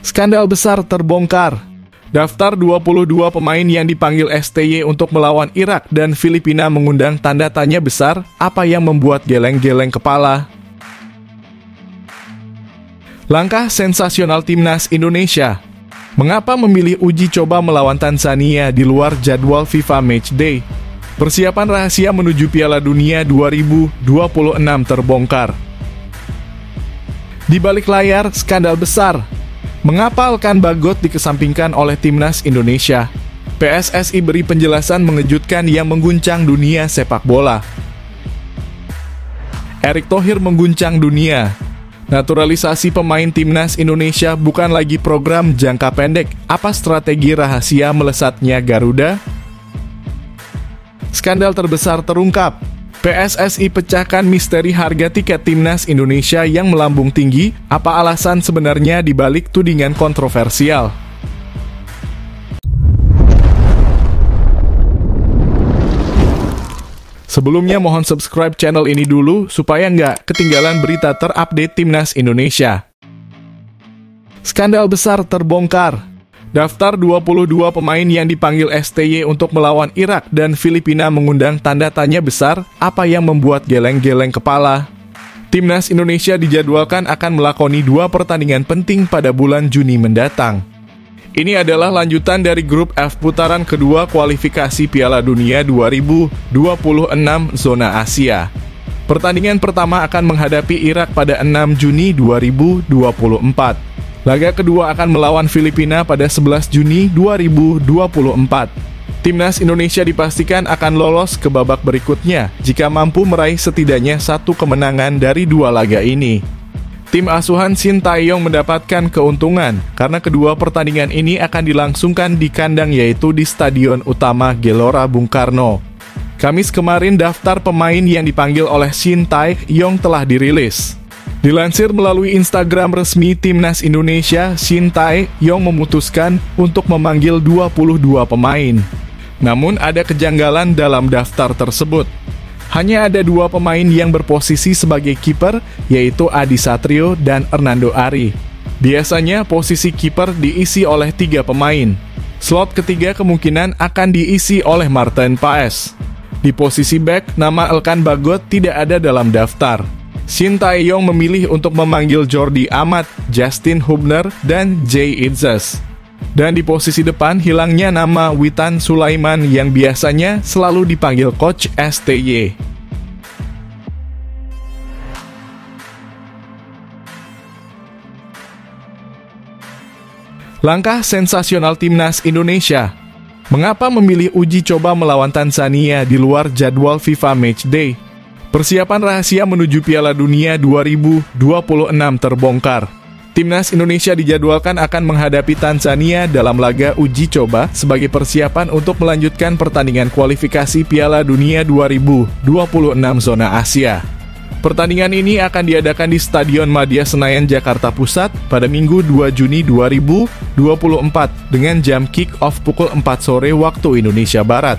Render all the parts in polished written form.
Skandal besar terbongkar. Daftar 22 pemain yang dipanggil STY untuk melawan Irak dan Filipina mengundang tanda tanya besar, apa yang membuat geleng-geleng kepala. Langkah sensasional Timnas Indonesia. Mengapa memilih uji coba melawan Tanzania di luar jadwal FIFA Matchday? Persiapan rahasia menuju Piala Dunia 2026 terbongkar. Di balik layar, skandal besar. Mengapa Alkan Bagot dikesampingkan oleh Timnas Indonesia? PSSI beri penjelasan mengejutkan yang mengguncang dunia sepak bola. Erick Thohir mengguncang dunia. Naturalisasi pemain Timnas Indonesia bukan lagi program jangka pendek. Apa strategi rahasia melesatnya Garuda? Skandal terbesar terungkap. PSSI pecahkan misteri harga tiket Timnas Indonesia yang melambung tinggi. Apa alasan sebenarnya dibalik tudingan kontroversial? Sebelumnya mohon subscribe channel ini dulu supaya nggak ketinggalan berita terupdate Timnas Indonesia. Skandal besar terbongkar. Daftar 22 pemain yang dipanggil STY untuk melawan Irak dan Filipina mengundang tanda tanya besar, apa yang membuat geleng-geleng kepala. Timnas Indonesia dijadwalkan akan melakoni 2 pertandingan penting pada bulan Juni mendatang. Ini adalah lanjutan dari grup F putaran kedua kualifikasi Piala Dunia 2026 zona Asia. Pertandingan pertama akan menghadapi Irak pada 6 Juni 2024. Laga kedua akan melawan Filipina pada 11 Juni 2024. Timnas Indonesia dipastikan akan lolos ke babak berikutnya jika mampu meraih setidaknya 1 kemenangan dari 2 laga ini. Tim asuhan Shin Tae-yong mendapatkan keuntungan karena kedua pertandingan ini akan dilangsungkan di kandang yaitu di Stadion Utama Gelora Bung Karno. Kamis kemarin daftar pemain yang dipanggil oleh Shin Tae-yong telah dirilis. Dilansir melalui Instagram resmi Timnas Indonesia, Shin Tae-yong memutuskan untuk memanggil 22 pemain. Namun ada kejanggalan dalam daftar tersebut. Hanya ada 2 pemain yang berposisi sebagai kiper, yaitu Adi Satrio dan Hernando Ari. Biasanya posisi kiper diisi oleh 3 pemain. Slot ketiga kemungkinan akan diisi oleh Martin Paes. Di posisi back, nama Alkan Bagot tidak ada dalam daftar. Shin Tae-yong memilih untuk memanggil Jordi Amat, Justin Hubner, dan Jay Itzes. Dan di posisi depan hilangnya nama Witan Sulaiman yang biasanya selalu dipanggil Coach STY. Langkah sensasional Timnas Indonesia. Mengapa memilih uji coba melawan Tanzania di luar jadwal FIFA Matchday? Persiapan rahasia menuju Piala Dunia 2026 terbongkar. Timnas Indonesia dijadwalkan akan menghadapi Tanzania dalam laga uji coba sebagai persiapan untuk melanjutkan pertandingan kualifikasi Piala Dunia 2026 zona Asia. Pertandingan ini akan diadakan di Stadion Madia Senayan, Jakarta Pusat pada Minggu 2 Juni 2024 dengan jam kick-off pukul 4 sore waktu Indonesia Barat.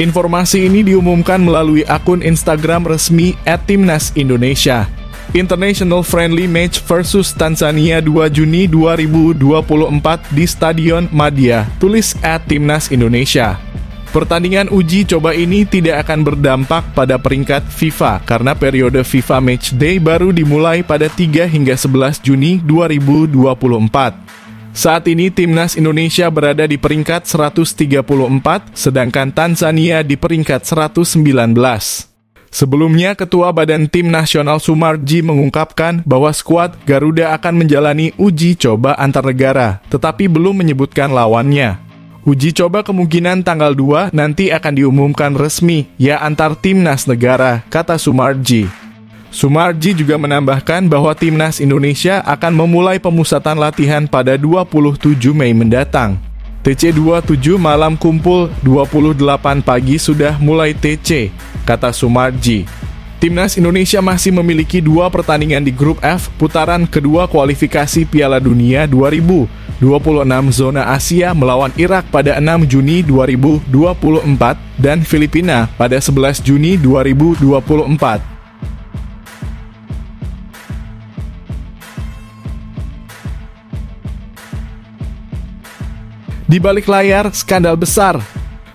Informasi ini diumumkan melalui akun Instagram resmi @timnasindonesia. International Friendly Match versus Tanzania 2 Juni 2024 di Stadion Madia, tulis @timnasindonesia. Pertandingan uji coba ini tidak akan berdampak pada peringkat FIFA karena periode FIFA Matchday baru dimulai pada 3 hingga 11 Juni 2024. Saat ini Timnas Indonesia berada di peringkat 134, sedangkan Tanzania di peringkat 119. Sebelumnya, Ketua Badan Tim Nasional Sumarji mengungkapkan bahwa skuad Garuda akan menjalani uji coba antar negara, tetapi belum menyebutkan lawannya. Uji coba kemungkinan tanggal 2 nanti akan diumumkan resmi, ya antar timnas negara, kata Sumarji. Sumarji juga menambahkan bahwa Timnas Indonesia akan memulai pemusatan latihan pada 27 Mei mendatang. TC27 malam kumpul 28 pagi sudah mulai TC, kata Sumarji. Timnas Indonesia masih memiliki 2 pertandingan di grup F putaran kedua kualifikasi Piala Dunia 2026 zona Asia melawan Irak pada 6 Juni 2024 dan Filipina pada 11 Juni 2024. Di balik layar, skandal besar.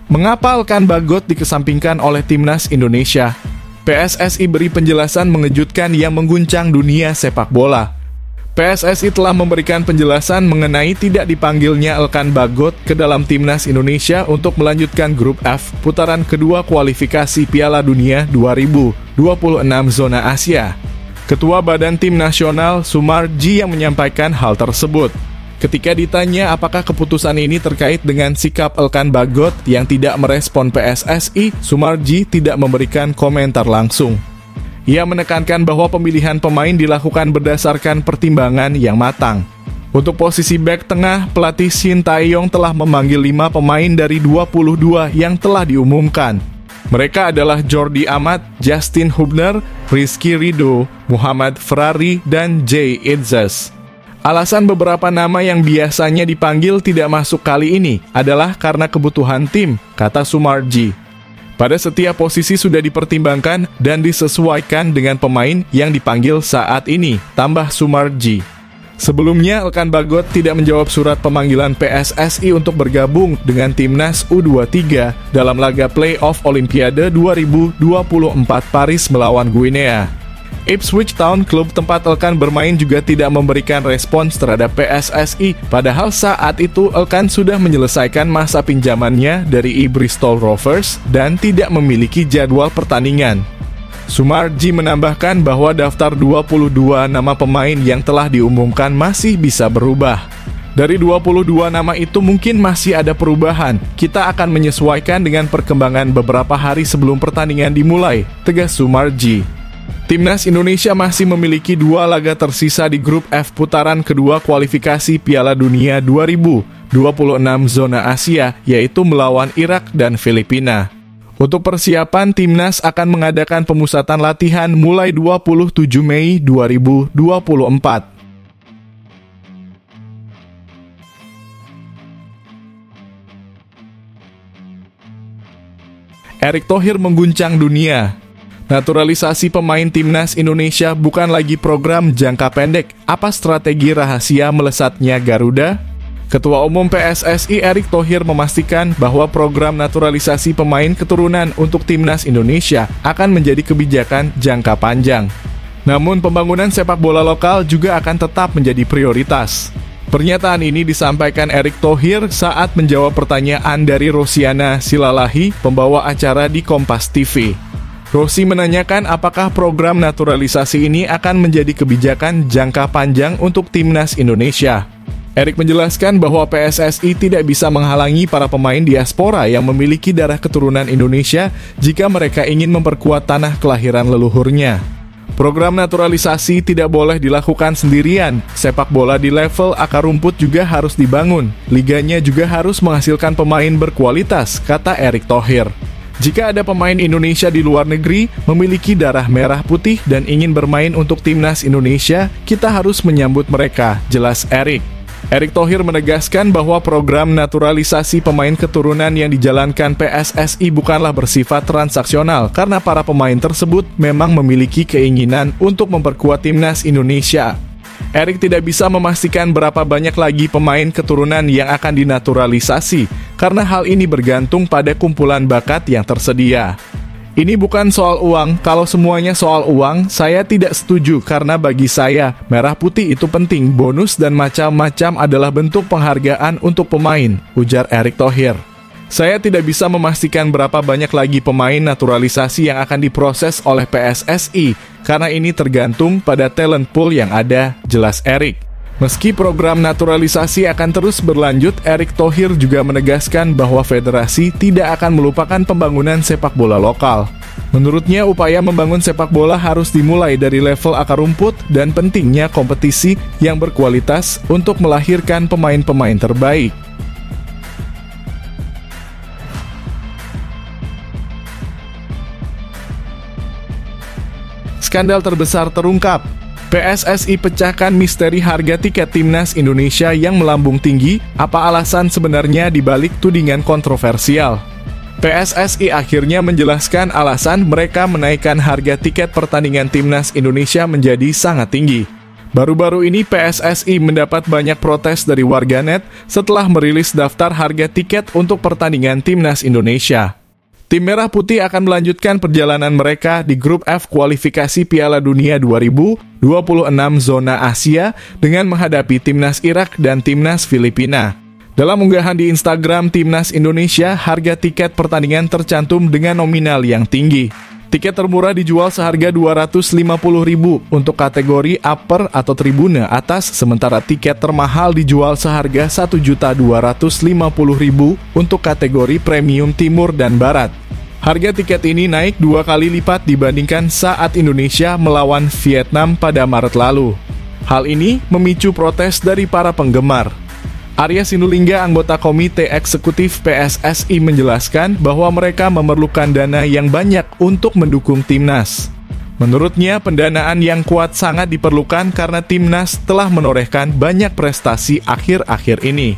Mengapa Elkan Bagot dikesampingkan oleh Timnas Indonesia? PSSI beri penjelasan mengejutkan yang mengguncang dunia sepak bola. PSSI telah memberikan penjelasan mengenai tidak dipanggilnya Elkan Bagot ke dalam Timnas Indonesia untuk melanjutkan grup F putaran kedua kualifikasi Piala Dunia 2026 zona Asia. Ketua Badan Tim Nasional Sumarji yang menyampaikan hal tersebut. Ketika ditanya apakah keputusan ini terkait dengan sikap Elkan Bagot yang tidak merespon PSSI, Sumarji tidak memberikan komentar langsung. Ia menekankan bahwa pemilihan pemain dilakukan berdasarkan pertimbangan yang matang. Untuk posisi bek tengah, pelatih Shin Tae-yong telah memanggil 5 pemain dari 22 yang telah diumumkan. Mereka adalah Jordi Amat, Justin Hubner, Rizky Ridho, Muhammad Ferrari, dan Jay Itzes. Alasan beberapa nama yang biasanya dipanggil tidak masuk kali ini adalah karena kebutuhan tim, kata Sumarji. Pada setiap posisi sudah dipertimbangkan dan disesuaikan dengan pemain yang dipanggil saat ini, tambah Sumarji. Sebelumnya, Elkan Bagot tidak menjawab surat pemanggilan PSSI untuk bergabung dengan Timnas U23 dalam laga playoff Olimpiade 2024 Paris melawan Guinea. Ipswich Town, klub tempat Elkan bermain, juga tidak memberikan respons terhadap PSSI, padahal saat itu Elkan sudah menyelesaikan masa pinjamannya dari Bristol Rovers dan tidak memiliki jadwal pertandingan. Sumarji menambahkan bahwa daftar 22 nama pemain yang telah diumumkan masih bisa berubah. Dari 22 nama itu mungkin masih ada perubahan. Kita akan menyesuaikan dengan perkembangan beberapa hari sebelum pertandingan dimulai, tegas Sumarji. Timnas Indonesia masih memiliki 2 laga tersisa di grup F putaran kedua kualifikasi Piala Dunia 2026 zona Asia, yaitu melawan Irak dan Filipina. Untuk persiapan, Timnas akan mengadakan pemusatan latihan mulai 27 Mei 2024. Erick Thohir mengguncang dunia. Naturalisasi pemain Timnas Indonesia bukan lagi program jangka pendek. Apa strategi rahasia melesatnya Garuda? Ketua Umum PSSI Erick Thohir memastikan bahwa program naturalisasi pemain keturunan untuk Timnas Indonesia akan menjadi kebijakan jangka panjang. Namun pembangunan sepak bola lokal juga akan tetap menjadi prioritas. Pernyataan ini disampaikan Erick Thohir saat menjawab pertanyaan dari Rosiana Silalahi, pembawa acara di Kompas TV. Rosi menanyakan apakah program naturalisasi ini akan menjadi kebijakan jangka panjang untuk Timnas Indonesia. Erick menjelaskan bahwa PSSI tidak bisa menghalangi para pemain diaspora yang memiliki darah keturunan Indonesia jika mereka ingin memperkuat tanah kelahiran leluhurnya. Program naturalisasi tidak boleh dilakukan sendirian. Sepak bola di level akar rumput juga harus dibangun. Liganya juga harus menghasilkan pemain berkualitas, kata Erick Thohir. Jika ada pemain Indonesia di luar negeri memiliki darah merah putih dan ingin bermain untuk Timnas Indonesia, kita harus menyambut mereka, jelas Erick. Erick Thohir menegaskan bahwa program naturalisasi pemain keturunan yang dijalankan PSSI bukanlah bersifat transaksional karena para pemain tersebut memang memiliki keinginan untuk memperkuat Timnas Indonesia. Erick tidak bisa memastikan berapa banyak lagi pemain keturunan yang akan dinaturalisasi, karena hal ini bergantung pada kumpulan bakat yang tersedia. Ini bukan soal uang. Kalau semuanya soal uang, saya tidak setuju karena bagi saya, merah putih itu penting, bonus dan macam-macam adalah bentuk penghargaan untuk pemain, ujar Erick Thohir. Saya tidak bisa memastikan berapa banyak lagi pemain naturalisasi yang akan diproses oleh PSSI, karena ini tergantung pada talent pool yang ada, jelas Erick. Meski program naturalisasi akan terus berlanjut, Erick Thohir juga menegaskan bahwa federasi tidak akan melupakan pembangunan sepak bola lokal. Menurutnya, upaya membangun sepak bola harus dimulai dari level akar rumput dan pentingnya kompetisi yang berkualitas untuk melahirkan pemain-pemain terbaik. Skandal terbesar terungkap. PSSI pecahkan misteri harga tiket Timnas Indonesia yang melambung tinggi. Apa alasan sebenarnya dibalik tudingan kontroversial? PSSI akhirnya menjelaskan alasan mereka menaikkan harga tiket pertandingan Timnas Indonesia menjadi sangat tinggi. Baru-baru ini PSSI mendapat banyak protes dari warganet setelah merilis daftar harga tiket untuk pertandingan Timnas Indonesia. Tim Merah Putih akan melanjutkan perjalanan mereka di grup F kualifikasi Piala Dunia 2026 zona Asia dengan menghadapi Timnas Irak dan Timnas Filipina. Dalam unggahan di Instagram Timnas Indonesia, harga tiket pertandingan tercantum dengan nominal yang tinggi. Tiket termurah dijual seharga Rp250.000 untuk kategori upper atau tribune atas, sementara tiket termahal dijual seharga Rp1.250.000 untuk kategori premium timur dan barat. Harga tiket ini naik 2 kali lipat dibandingkan saat Indonesia melawan Vietnam pada Maret lalu. Hal ini memicu protes dari para penggemar. Arya Sinulinga, anggota Komite Eksekutif PSSI, menjelaskan bahwa mereka memerlukan dana yang banyak untuk mendukung Timnas. Menurutnya, pendanaan yang kuat sangat diperlukan karena Timnas telah menorehkan banyak prestasi akhir-akhir ini.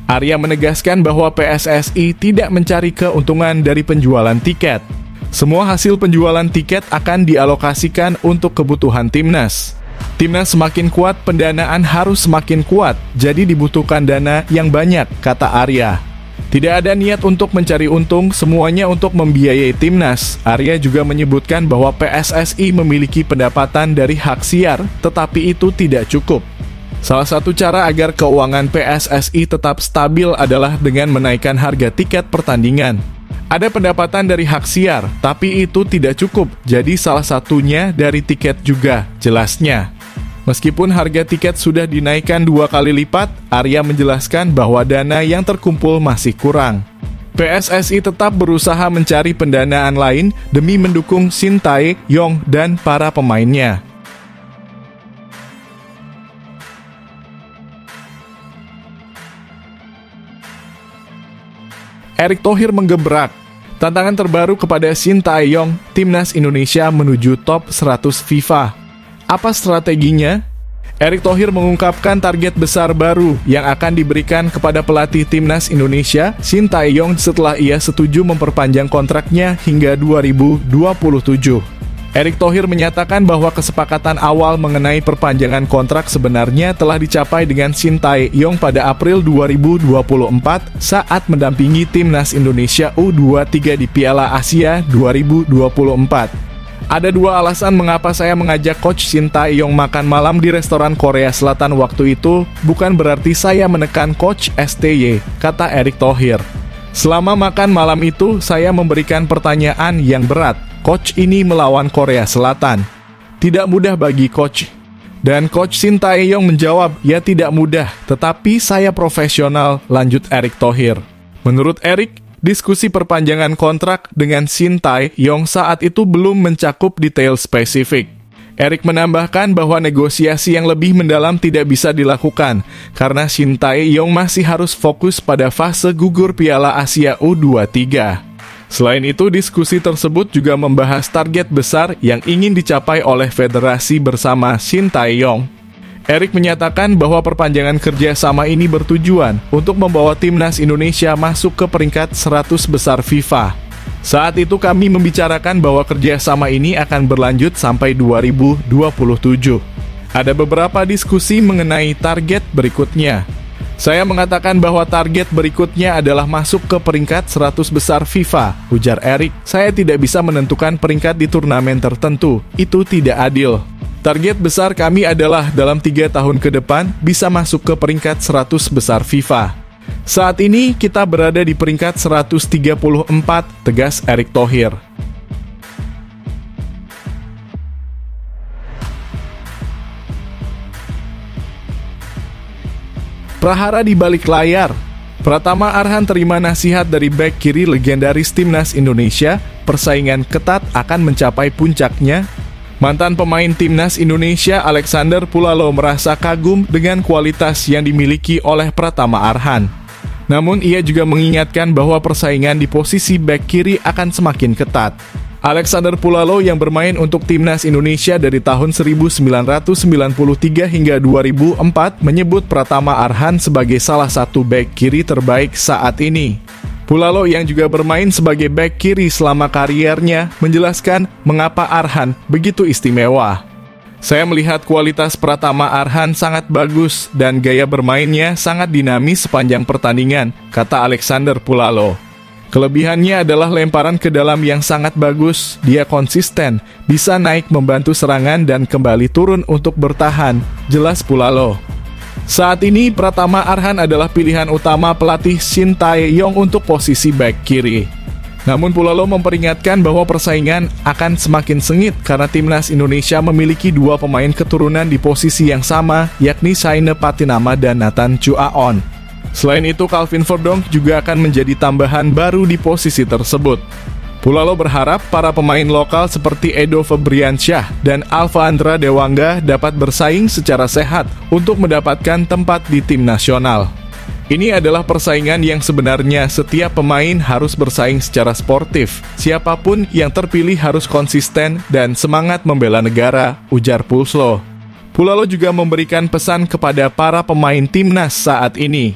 Arya menegaskan bahwa PSSI tidak mencari keuntungan dari penjualan tiket. Semua hasil penjualan tiket akan dialokasikan untuk kebutuhan Timnas. Timnas semakin kuat, pendanaan harus semakin kuat, jadi dibutuhkan dana yang banyak, kata Arya. Tidak ada niat untuk mencari untung, semuanya untuk membiayai Timnas. Arya juga menyebutkan bahwa PSSI memiliki pendapatan dari hak siar, tetapi itu tidak cukup. Salah satu cara agar keuangan PSSI tetap stabil adalah dengan menaikkan harga tiket pertandingan. Ada pendapatan dari hak siar, tapi itu tidak cukup, jadi salah satunya dari tiket juga, jelasnya. Meskipun harga tiket sudah dinaikkan 2 kali lipat, Arya menjelaskan bahwa dana yang terkumpul masih kurang. PSSI tetap berusaha mencari pendanaan lain demi mendukung Shin Tae-yong dan para pemainnya. Erick Thohir menggebrak. Tantangan terbaru kepada Shin Tae-yong, Timnas Indonesia menuju top 100 FIFA. Apa strateginya? Erick Thohir mengungkapkan target besar baru yang akan diberikan kepada pelatih Timnas Indonesia, Shin Tae-yong, setelah ia setuju memperpanjang kontraknya hingga 2027. Erick Thohir menyatakan bahwa kesepakatan awal mengenai perpanjangan kontrak sebenarnya telah dicapai dengan Shin Tae-yong pada April 2024 saat mendampingi Timnas Indonesia U23 di Piala Asia 2024. Ada 2 alasan mengapa saya mengajak Coach Shin Tae-yong makan malam di restoran Korea Selatan waktu itu, bukan berarti saya menekan Coach STY, kata Erick Thohir. Selama makan malam itu, saya memberikan pertanyaan yang berat. Coach ini melawan Korea Selatan. Tidak mudah bagi Coach. Dan Coach Shin Tae-yong menjawab, ya tidak mudah, tetapi saya profesional, lanjut Erick Thohir. Menurut Erick, diskusi perpanjangan kontrak dengan Shin Tae-yong saat itu belum mencakup detail spesifik. Erick menambahkan bahwa negosiasi yang lebih mendalam tidak bisa dilakukan karena Shin Tae-yong masih harus fokus pada fase gugur Piala Asia U23. Selain itu, diskusi tersebut juga membahas target besar yang ingin dicapai oleh federasi bersama Shin Tae-yong. Erick menyatakan bahwa perpanjangan kerjasama ini bertujuan untuk membawa Timnas Indonesia masuk ke peringkat 100 besar FIFA. Saat itu kami membicarakan bahwa kerjasama ini akan berlanjut sampai 2027. Ada beberapa diskusi mengenai target berikutnya. Saya mengatakan bahwa target berikutnya adalah masuk ke peringkat 100 besar FIFA, ujar Erick. Saya tidak bisa menentukan peringkat di turnamen tertentu, itu tidak adil. Target besar kami adalah dalam 3 tahun ke depan bisa masuk ke peringkat 100 besar FIFA. Saat ini kita berada di peringkat 134, tegas Erick Thohir. Prahara di balik layar. Pratama Arhan terima nasihat dari bek kiri legendaris Timnas Indonesia, persaingan ketat akan mencapai puncaknya. Mantan pemain Timnas Indonesia Alexander Pulalo merasa kagum dengan kualitas yang dimiliki oleh Pratama Arhan. Namun ia juga mengingatkan bahwa persaingan di posisi bek kiri akan semakin ketat. Alexander Pulalo yang bermain untuk Timnas Indonesia dari tahun 1993 hingga 2004 menyebut Pratama Arhan sebagai salah satu bek kiri terbaik saat ini. Pulalo yang juga bermain sebagai bek kiri selama kariernya menjelaskan mengapa Arhan begitu istimewa. Saya melihat kualitas Pratama Arhan sangat bagus dan gaya bermainnya sangat dinamis sepanjang pertandingan, kata Alexander Pulalo. Kelebihannya adalah lemparan ke dalam yang sangat bagus, dia konsisten, bisa naik membantu serangan dan kembali turun untuk bertahan, jelas Pulalo. Saat ini Pratama Arhan adalah pilihan utama pelatih Shin Tae-yong untuk posisi back kiri. Namun Pulalo memperingatkan bahwa persaingan akan semakin sengit karena timnas Indonesia memiliki dua pemain keturunan di posisi yang sama, yakni Saine Patinama dan Nathan Chuaon. Selain itu, Calvin Verdonk juga akan menjadi tambahan baru di posisi tersebut. Pulalo berharap para pemain lokal seperti Edo Febriansyah dan Alfa Andra Dewangga dapat bersaing secara sehat untuk mendapatkan tempat di tim nasional. Ini adalah persaingan yang sebenarnya setiap pemain harus bersaing secara sportif. Siapapun yang terpilih harus konsisten dan semangat membela negara, ujar Pulslo. Pulalo juga memberikan pesan kepada para pemain timnas saat ini.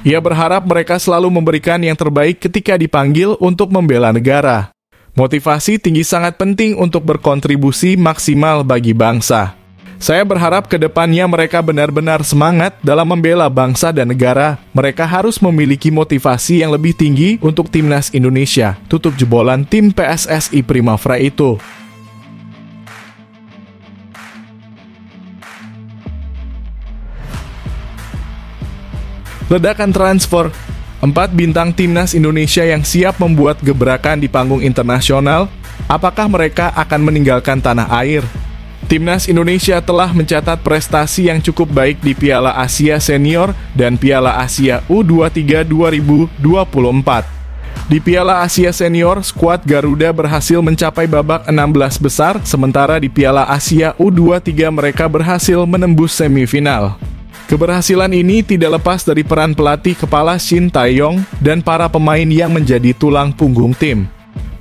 Ia berharap mereka selalu memberikan yang terbaik ketika dipanggil untuk membela negara. Motivasi tinggi sangat penting untuk berkontribusi maksimal bagi bangsa. Saya berharap ke depannya mereka benar-benar semangat dalam membela bangsa dan negara. Mereka harus memiliki motivasi yang lebih tinggi untuk timnas Indonesia, tutup jebolan tim PSSI Primavera itu. Ledakan transfer, 4 bintang timnas Indonesia yang siap membuat gebrakan di panggung internasional, apakah mereka akan meninggalkan tanah air? Timnas Indonesia telah mencatat prestasi yang cukup baik di Piala Asia Senior dan Piala Asia U23 2024. Di Piala Asia Senior, skuad Garuda berhasil mencapai babak 16 besar, sementara di Piala Asia U23 mereka berhasil menembus semifinal. Keberhasilan ini tidak lepas dari peran pelatih kepala Shin Tae-yong dan para pemain yang menjadi tulang punggung tim.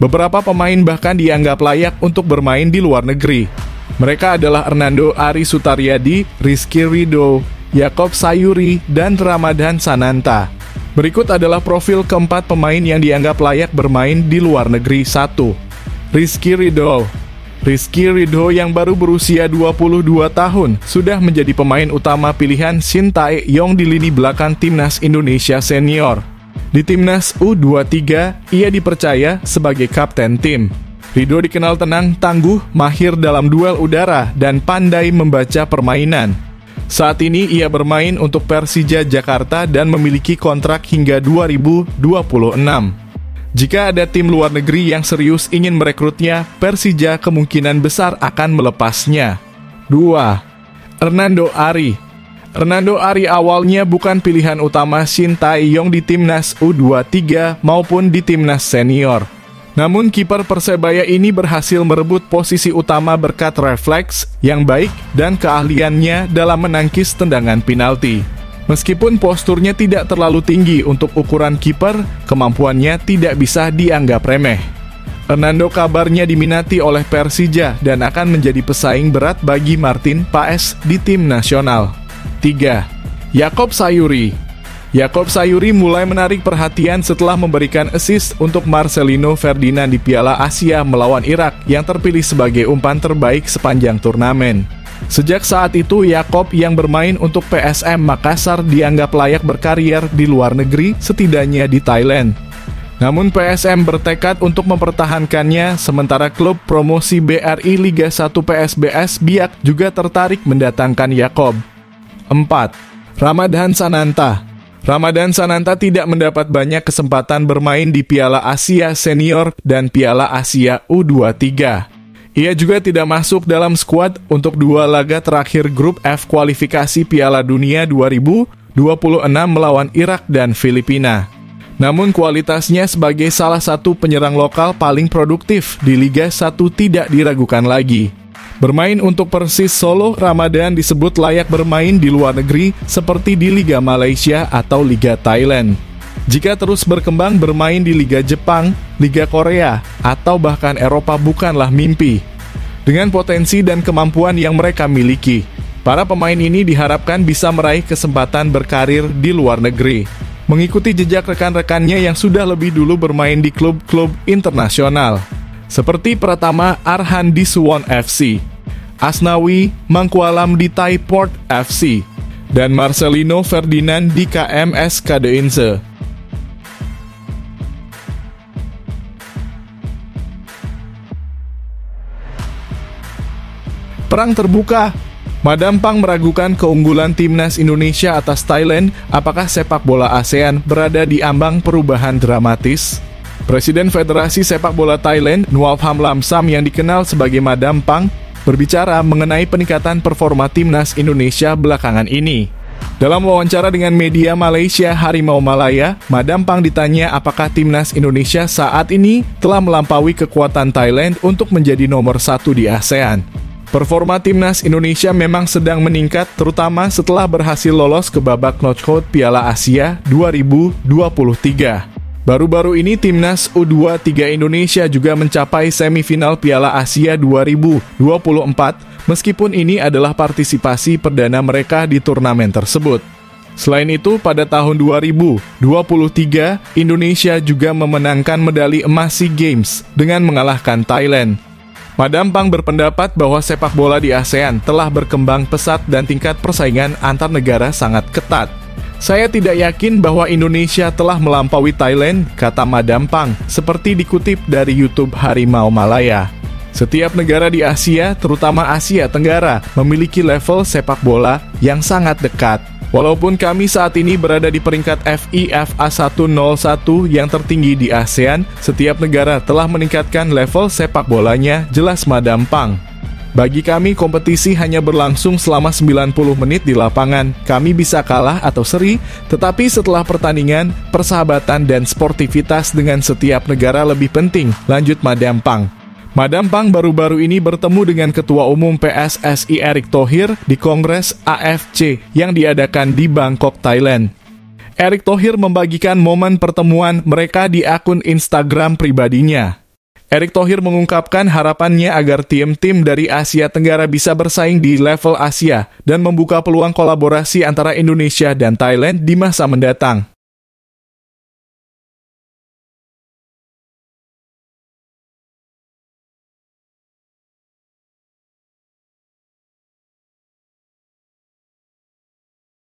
Beberapa pemain bahkan dianggap layak untuk bermain di luar negeri. Mereka adalah Hernando Ari Sutaryadi, Rizky Ridho, Yakob Sayuri, dan Ramadan Sananta. Berikut adalah profil keempat pemain yang dianggap layak bermain di luar negeri. 1. Rizky Ridho. Rizky Ridho yang baru berusia 22 tahun sudah menjadi pemain utama pilihan Shin Tae-yong di lini belakang timnas Indonesia senior. Di timnas U23, ia dipercaya sebagai kapten tim. Ridho dikenal tenang, tangguh, mahir dalam duel udara, dan pandai membaca permainan. Saat ini ia bermain untuk Persija Jakarta dan memiliki kontrak hingga 2026. Jika ada tim luar negeri yang serius ingin merekrutnya, Persija kemungkinan besar akan melepasnya. 2. Hernando Ari. Hernando Ari awalnya bukan pilihan utama Shin Tae-yong di timnas U23 maupun di timnas senior. Namun kiper Persebaya ini berhasil merebut posisi utama berkat refleks yang baik dan keahliannya dalam menangkis tendangan penalti. Meskipun posturnya tidak terlalu tinggi untuk ukuran kiper, kemampuannya tidak bisa dianggap remeh. Hernando kabarnya diminati oleh Persija dan akan menjadi pesaing berat bagi Martin Paes di tim nasional. 3. Yakob Sayuri. Yakob Sayuri mulai menarik perhatian setelah memberikan assist untuk Marcelino Ferdinand di Piala Asia melawan Irak yang terpilih sebagai umpan terbaik sepanjang turnamen. Sejak saat itu, Yakob yang bermain untuk PSM Makassar dianggap layak berkarier di luar negeri, setidaknya di Thailand. Namun PSM bertekad untuk mempertahankannya, sementara klub promosi BRI Liga 1 PSBS Biak juga tertarik mendatangkan Yakob. 4. Ramadan Sananta. Ramadan Sananta tidak mendapat banyak kesempatan bermain di Piala Asia Senior dan Piala Asia U23. Ia juga tidak masuk dalam skuad untuk 2 laga terakhir grup F kualifikasi Piala Dunia 2026 melawan Irak dan Filipina. Namun kualitasnya sebagai salah satu penyerang lokal paling produktif di Liga 1 tidak diragukan lagi. Bermain untuk Persis Solo, Ramadan disebut layak bermain di luar negeri seperti di Liga Malaysia atau Liga Thailand. Jika terus berkembang bermain di Liga Jepang, Liga Korea, atau bahkan Eropa bukanlah mimpi. Dengan potensi dan kemampuan yang mereka miliki, para pemain ini diharapkan bisa meraih kesempatan berkarir di luar negeri, mengikuti jejak rekan-rekannya yang sudah lebih dulu bermain di klub-klub internasional, seperti Pratama Arhan di Suwon FC. Asnawi Mangkualam di Thai Port FC, dan Marcelino Ferdinand di KMS Kadeinse. Perang terbuka. Madampang meragukan keunggulan timnas Indonesia atas Thailand. Apakah sepak bola ASEAN berada di ambang perubahan dramatis? Presiden Federasi Sepak Bola Thailand, Nualpham Lamsam yang dikenal sebagai Madampang, berbicara mengenai peningkatan performa timnas Indonesia belakangan ini. Dalam wawancara dengan media Malaysia Harimau Malaya, Madampang ditanya apakah timnas Indonesia saat ini telah melampaui kekuatan Thailand untuk menjadi nomor 1 di ASEAN. Performa timnas Indonesia memang sedang meningkat, terutama setelah berhasil lolos ke babak knockout Piala Asia 2023. Baru-baru ini timnas U23 Indonesia juga mencapai semifinal Piala Asia 2024, meskipun ini adalah partisipasi perdana mereka di turnamen tersebut. Selain itu, pada tahun 2023, Indonesia juga memenangkan medali emas SEA Games dengan mengalahkan Thailand. Madampang berpendapat bahwa sepak bola di ASEAN telah berkembang pesat dan tingkat persaingan antar negara sangat ketat. Saya tidak yakin bahwa Indonesia telah melampaui Thailand, kata Madampang, seperti dikutip dari YouTube Harimau Malaya. Setiap negara di Asia, terutama Asia Tenggara, memiliki level sepak bola yang sangat dekat. Walaupun kami saat ini berada di peringkat FIFA 101 yang tertinggi di ASEAN, setiap negara telah meningkatkan level sepak bolanya, jelas Madampang. Bagi kami, kompetisi hanya berlangsung selama 90 menit di lapangan. Kami bisa kalah atau seri, tetapi setelah pertandingan, persahabatan dan sportivitas dengan setiap negara lebih penting, lanjut Madampang. Madampang baru-baru ini bertemu dengan Ketua Umum PSSI Erick Thohir di Kongres AFC yang diadakan di Bangkok, Thailand. Erick Thohir membagikan momen pertemuan mereka di akun Instagram pribadinya. Erick Thohir mengungkapkan harapannya agar tim-tim dari Asia Tenggara bisa bersaing di level Asia dan membuka peluang kolaborasi antara Indonesia dan Thailand di masa mendatang.